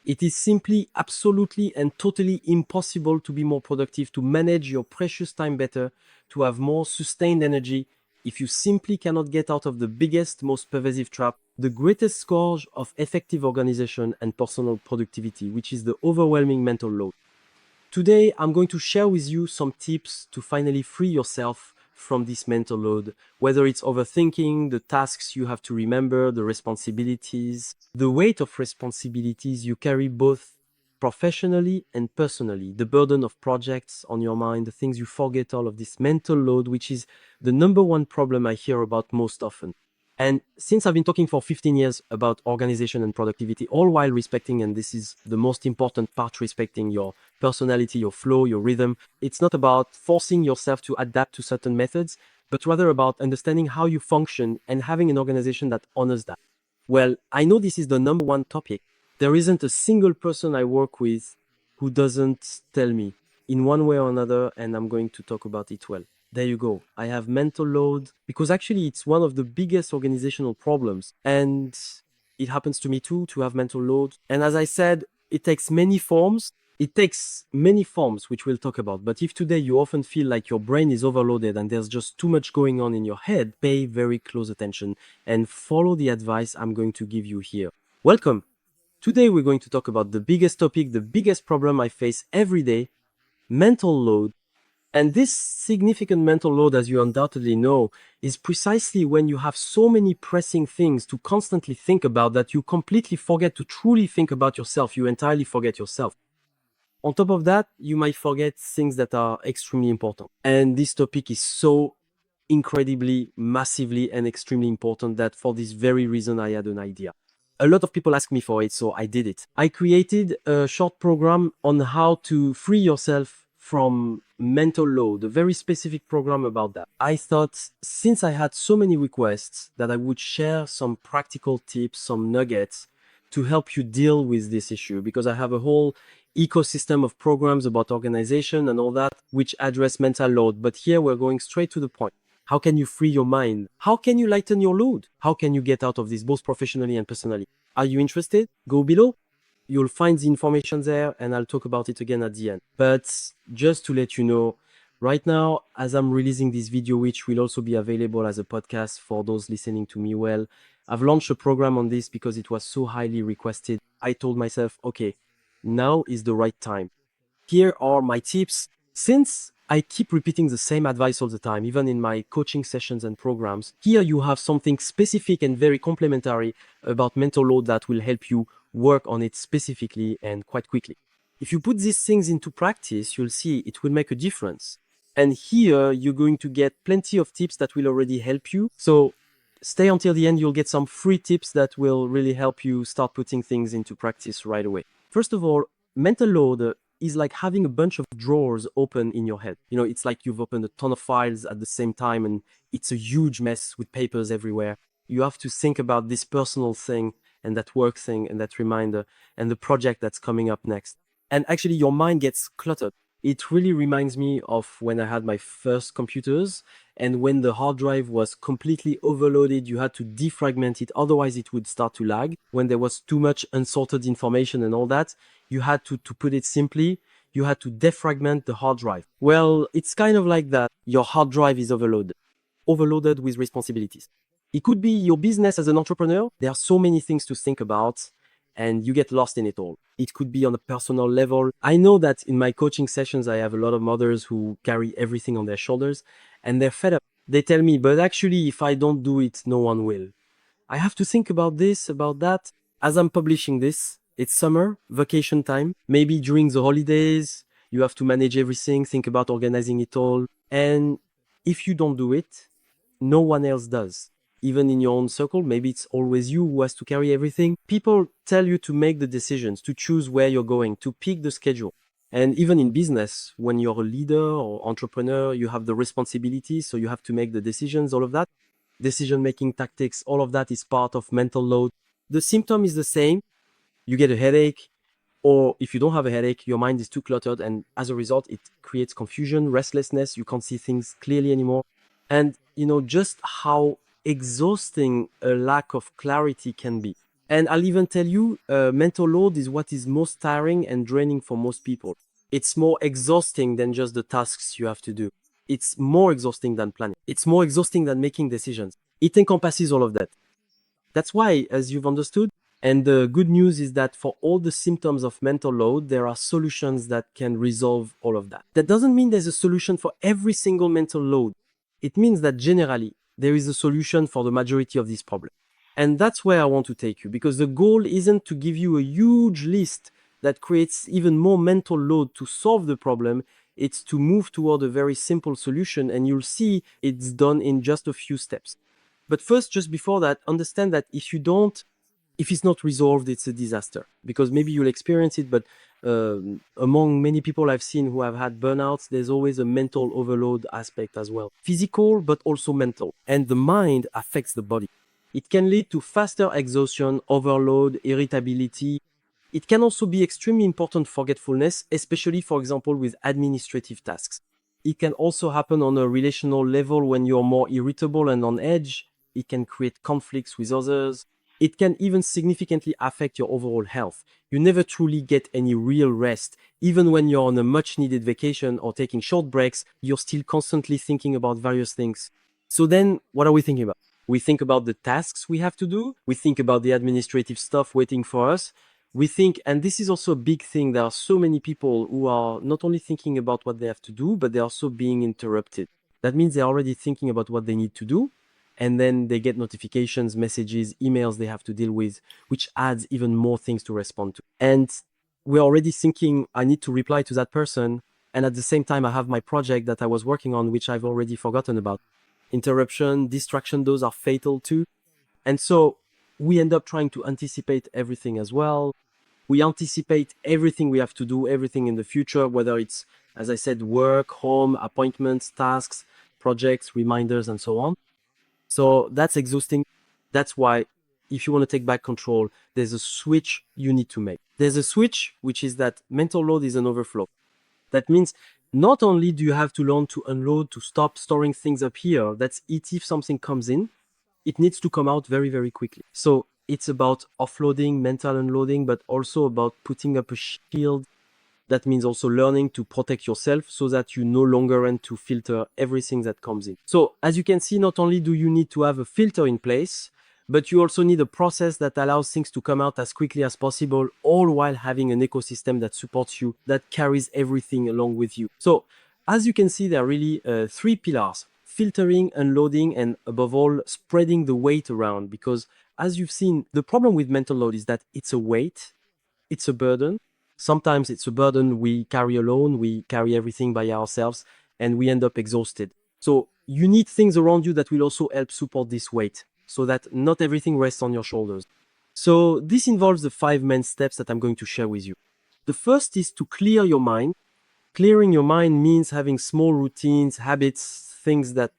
It is simply absolutely and totally impossible to be more productive, to manage your precious time better, to have more sustained energy if you simply cannot get out of the biggest, most pervasive trap, the greatest scourge of effective organization and personal productivity, which is the overwhelming mental load. Today, I'm going to share with you some tips to finally free yourself from this mental load, whether it's overthinking, the tasks you have to remember, the responsibilities, the weight of responsibilities you carry both professionally and personally, the burden of projects on your mind, the things you forget, all of this mental load, which is the number one problem I hear about most often. And since I've been talking for 15 years about organization and productivity, all while respecting, and this is the most important part, respecting your personality, your flow, your rhythm, it's not about forcing yourself to adapt to certain methods, but rather about understanding how you function and having an organization that honors that. Well, I know this is the number one topic. There isn't a single person I work with who doesn't tell me in one way or another, and I'm going to talk about it well. There you go. I have mental load because actually it's one of the biggest organizational problems. And it happens to me too, to have mental load. And as I said, it takes many forms. It takes many forms, which we'll talk about. But if today you often feel like your brain is overloaded and there's just too much going on in your head, pay very close attention and follow the advice I'm going to give you here. Welcome. Today we're going to talk about the biggest topic, the biggest problem I face every day, mental load. And this significant mental load, as you undoubtedly know, is precisely when you have so many pressing things to constantly think about that you completely forget to truly think about yourself. You entirely forget yourself. On top of that, you might forget things that are extremely important. And this topic is so incredibly, massively, and extremely important that for this very reason, I had an idea. A lot of people ask me for it, so I did it. I created a short program on how to free yourself from mental load, a very specific program about that. I thought since I had so many requests that I would share some practical tips, some nuggets to help you deal with this issue, because I have a whole ecosystem of programs about organization and all that which address mental load. But here we're going straight to the point. How can you free your mind? How can you lighten your load? How can you get out of this both professionally and personally? Are you interested? Go below. You'll find the information there and I'll talk about it again at the end. But just to let you know, right now, as I'm releasing this video, which will also be available as a podcast for those listening to me well, I've launched a program on this because it was so highly requested. I told myself, okay, now is the right time. Here are my tips. Since I keep repeating the same advice all the time, even in my coaching sessions and programs, here you have something specific and very complementary about mental load that will help you work on it specifically and quite quickly. If you put these things into practice, you'll see it will make a difference. And here you're going to get plenty of tips that will already help you. So stay until the end, you'll get some free tips that will really help you start putting things into practice right away. First of all, mental load is like having a bunch of drawers open in your head. You know, it's like you've opened a ton of files at the same time and it's a huge mess with papers everywhere. You have to think about this personal thing and that work thing and that reminder and the project that's coming up next. And actually your mind gets cluttered. It really reminds me of when I had my first computers and when the hard drive was completely overloaded, you had to defragment it, otherwise it would start to lag. When there was too much unsorted information and all that, you had to put it simply, you had to defragment the hard drive. Well, it's kind of like that. Your hard drive is overloaded with responsibilities. It could be your business as an entrepreneur. There are so many things to think about and you get lost in it all. It could be on a personal level. I know that in my coaching sessions, I have a lot of mothers who carry everything on their shoulders and they're fed up. They tell me, but actually, if I don't do it, no one will. I have to think about this, about that. As I'm publishing this, it's summer, vacation time. Maybe during the holidays, you have to manage everything, think about organizing it all. And if you don't do it, no one else does. Even in your own circle, maybe it's always you who has to carry everything. People tell you to make the decisions, to choose where you're going, to pick the schedule. And even in business, when you're a leader or entrepreneur, you have the responsibility, so you have to make the decisions, all of that. Decision-making tactics, all of that is part of mental load. The symptom is the same. You get a headache, or if you don't have a headache, your mind is too cluttered, and as a result, it creates confusion, restlessness. You can't see things clearly anymore. And you know just how exhausting a lack of clarity can be. And I'll even tell you, mental load is what is most tiring and draining for most people. It's more exhausting than just the tasks you have to do. It's more exhausting than planning. It's more exhausting than making decisions. It encompasses all of that. That's why, as you've understood, and the good news is that for all the symptoms of mental load, there are solutions that can resolve all of that. That doesn't mean there's a solution for every single mental load. It means that generally, there is a solution for the majority of these problems. And that's where I want to take you, because the goal isn't to give you a huge list that creates even more mental load to solve the problem. It's to move toward a very simple solution, and you'll see it's done in just a few steps. But first, just before that, understand that if it's not resolved, it's a disaster, because maybe you'll experience it, but among many people I've seen who have had burnouts, there's always a mental overload aspect as well. Physical, but also mental. And the mind affects the body. It can lead to faster exhaustion, overload, irritability. It can also be extremely important forgetfulness, especially, for example, with administrative tasks. It can also happen on a relational level when you're more irritable and on edge. It can create conflicts with others. It can even significantly affect your overall health. You never truly get any real rest. Even when you're on a much needed vacation or taking short breaks, you're still constantly thinking about various things. So then, what are we thinking about? We think about the tasks we have to do. We think about the administrative stuff waiting for us. We think, and this is also a big thing, there are so many people who are not only thinking about what they have to do, but they're also being interrupted. That means they're already thinking about what they need to do, and then they get notifications, messages, emails they have to deal with, which adds even more things to respond to. And we're already thinking, I need to reply to that person, and at the same time, I have my project that I was working on, which I've already forgotten about. Interruption, distraction, those are fatal too. And so we end up trying to anticipate everything as well. We anticipate everything we have to do, everything in the future, whether it's, as I said, work, home, appointments, tasks, projects, reminders, and so on. So that's exhausting. That's why, if you want to take back control, there's a switch you need to make. There's a switch, which is that mental load is an overflow. That means not only do you have to learn to unload, to stop storing things up here, that's it if something comes in, it needs to come out very, very quickly. So it's about offloading, mental unloading, but also about putting up a shield. That means also learning to protect yourself so that you no longer want to filter everything that comes in. So as you can see, not only do you need to have a filter in place, but you also need a process that allows things to come out as quickly as possible, all while having an ecosystem that supports you, that carries everything along with you. So as you can see, there are really three pillars: filtering, unloading, and above all, spreading the weight around. Because as you've seen, the problem with mental load is that it's a weight, it's a burden. Sometimes it's a burden we carry alone, we carry everything by ourselves, and we end up exhausted. So you need things around you that will also help support this weight, so that not everything rests on your shoulders. So this involves the five main steps that I'm going to share with you. The first is to clear your mind. Clearing your mind means having small routines, habits, things that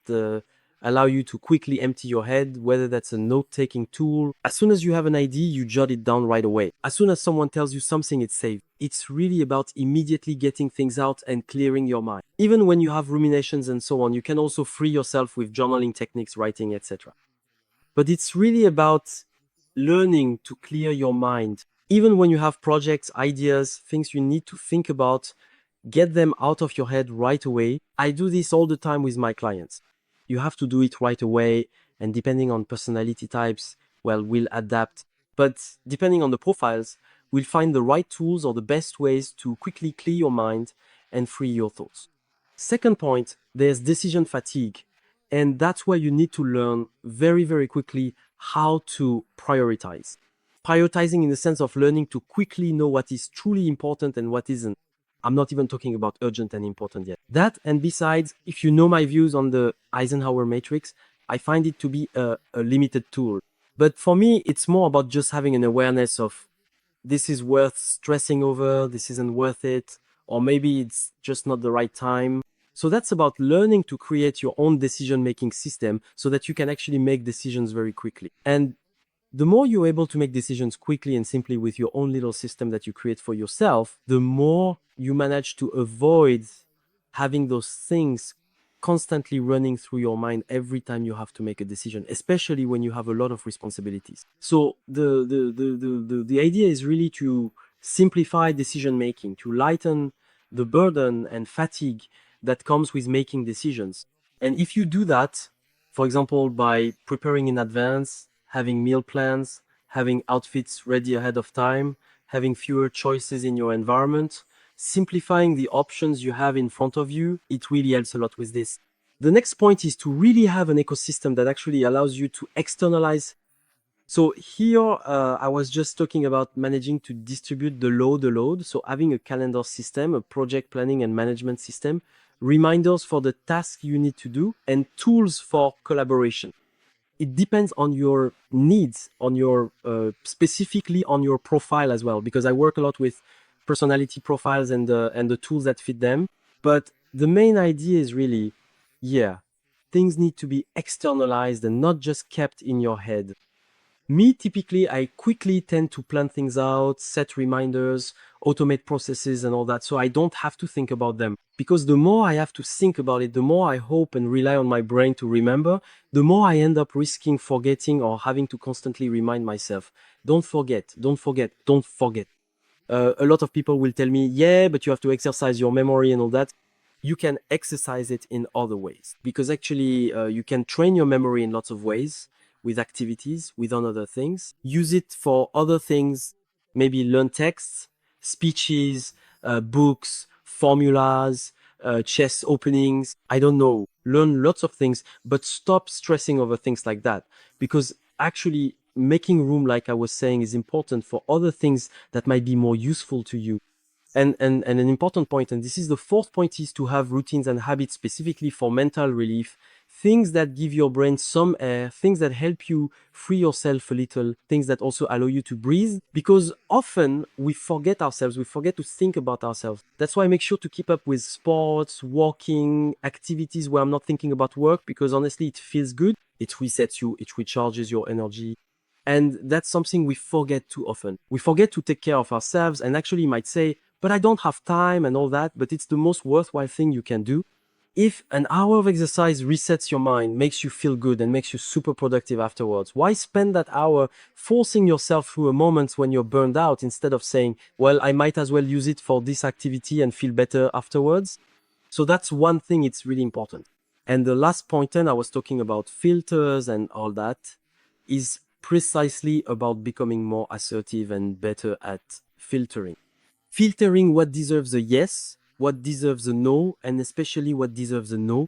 allow you to quickly empty your head, whether that's a note-taking tool. As soon as you have an idea, you jot it down right away. As soon as someone tells you something, it's saved. It's really about immediately getting things out and clearing your mind. Even when you have ruminations and so on, you can also free yourself with journaling techniques, writing, etc. But it's really about learning to clear your mind. Even when you have projects, ideas, things you need to think about, get them out of your head right away. I do this all the time with my clients. You have to do it right away, and depending on personality types, well, we'll adapt. But depending on the profiles, we'll find the right tools or the best ways to quickly clear your mind and free your thoughts. Second point, there's decision fatigue. And that's where you need to learn very, very quickly how to prioritize. Prioritizing in the sense of learning to quickly know what is truly important and what isn't. I'm not even talking about urgent and important yet. That, and besides, if you know my views on the Eisenhower matrix, I find it to be a limited tool. But for me, it's more about just having an awareness of this is worth stressing over, this isn't worth it, or maybe it's just not the right time. So that's about learning to create your own decision-making system so that you can actually make decisions very quickly. And the more you're able to make decisions quickly and simply with your own little system that you create for yourself, the more you manage to avoid having those things constantly running through your mind every time you have to make a decision, especially when you have a lot of responsibilities. So the idea is really to simplify decision making, to lighten the burden and fatigue that comes with making decisions. And if you do that, for example, by preparing in advance, having meal plans, having outfits ready ahead of time, having fewer choices in your environment, simplifying the options you have in front of you, it really helps a lot with this. The next point is to really have an ecosystem that actually allows you to externalize. So here, I was just talking about managing to distribute the load. So having a calendar system, a project planning and management system, reminders for the tasks you need to do, and tools for collaboration. It depends on your needs, on your specifically on your profile as well, because I work a lot with personality profiles and the tools that fit them. But the main idea is really, yeah, things need to be externalized and not just kept in your head. Me, typically, I quickly tend to plan things out, set reminders, automate processes and all that, so I don't have to think about them. Because the more I have to think about it, the more I hope and rely on my brain to remember, the more I end up risking forgetting or having to constantly remind myself, don't forget, don't forget, don't forget. A lot of people will tell me, yeah, but you have to exercise your memory and all that. You can exercise it in other ways because actually you can train your memory in lots of ways with activities, with other things. Use it for other things, maybe learn texts, speeches, books, formulas, chess openings. I don't know. Learn lots of things, but stop stressing over things like that because actually making room, like I was saying, is important for other things that might be more useful to you. And an important point, and this is the fourth point, is to have routines and habits specifically for mental relief. Things that give your brain some air, things that help you free yourself a little, things that also allow you to breathe. Because often we forget ourselves, we forget to think about ourselves. That's why I make sure to keep up with sports, walking, activities where I'm not thinking about work, because honestly, it feels good. It resets you, it recharges your energy. And that's something we forget too often. We forget to take care of ourselves and actually might say, but I don't have time and all that, but it's the most worthwhile thing you can do. If an hour of exercise resets your mind, makes you feel good, and makes you super productive afterwards, why spend that hour forcing yourself through a moment when you're burned out instead of saying, well, I might as well use it for this activity and feel better afterwards? So that's one thing, it's really important. And the last point, then I was talking about filters and all that, is precisely about becoming more assertive and better at filtering. Filtering what deserves a yes, what deserves a no, and especially what deserves a no.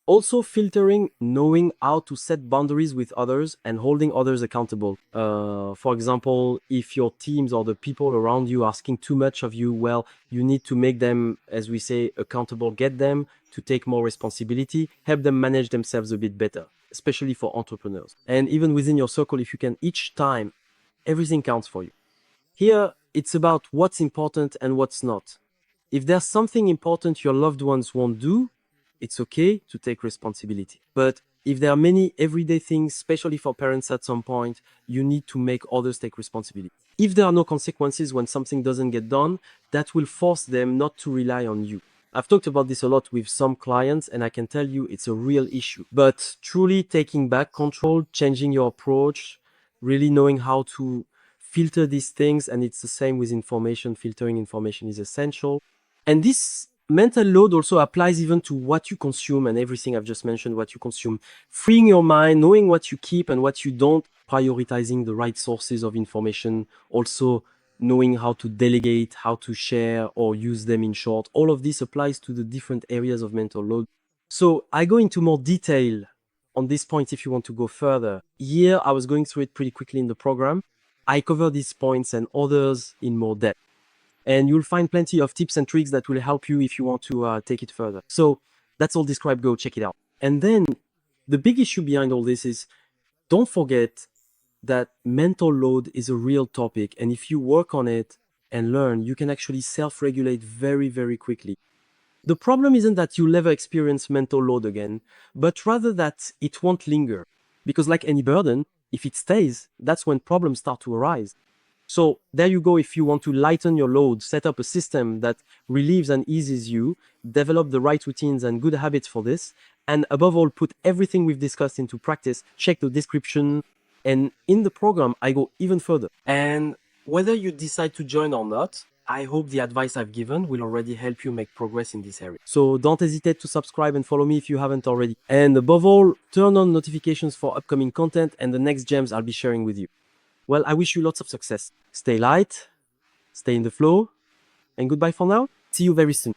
Also filtering, knowing how to set boundaries with others and holding others accountable. For example, if your teams or the people around you are asking too much of you, well, you need to make them, as we say, accountable, get them to take more responsibility, help them manage themselves a bit better, especially for entrepreneurs. And even within your circle, if you can, each time, everything counts for you. Here, it's about what's important and what's not. If there's something important your loved ones won't do, it's okay to take responsibility. But if there are many everyday things, especially for parents at some point, you need to make others take responsibility. If there are no consequences when something doesn't get done, that will force them not to rely on you. I've talked about this a lot with some clients, and I can tell you it's a real issue. But truly taking back control, changing your approach, really knowing how to filter these things, and it's the same with information. Filtering information is essential. And this mental load also applies even to what you consume and everything I've just mentioned, what you consume. Freeing your mind, knowing what you keep and what you don't, prioritizing the right sources of information, also knowing how to delegate, how to share or use them in short. All of this applies to the different areas of mental load. So I go into more detail on this point if you want to go further. Here, I was going through it pretty quickly in the program. I cover these points and others in more depth. And you'll find plenty of tips and tricks that will help you if you want to take it further. So that's all described. Go check it out. And then the big issue behind all this is don't forget that mental load is a real topic. And if you work on it and learn, you can actually self-regulate very, very quickly. The problem isn't that you'll never experience mental load again, but rather that it won't linger. Because like any burden, if it stays, that's when problems start to arise. So there you go. If you want to lighten your load, set up a system that relieves and eases you, develop the right routines and good habits for this, and above all, put everything we've discussed into practice, check the description. And in the program, I go even further. And whether you decide to join or not, I hope the advice I've given will already help you make progress in this area. So don't hesitate to subscribe and follow me if you haven't already. And above all, turn on notifications for upcoming content and the next gems I'll be sharing with you. Well, I wish you lots of success. Stay light, stay in the flow, and goodbye for now. See you very soon.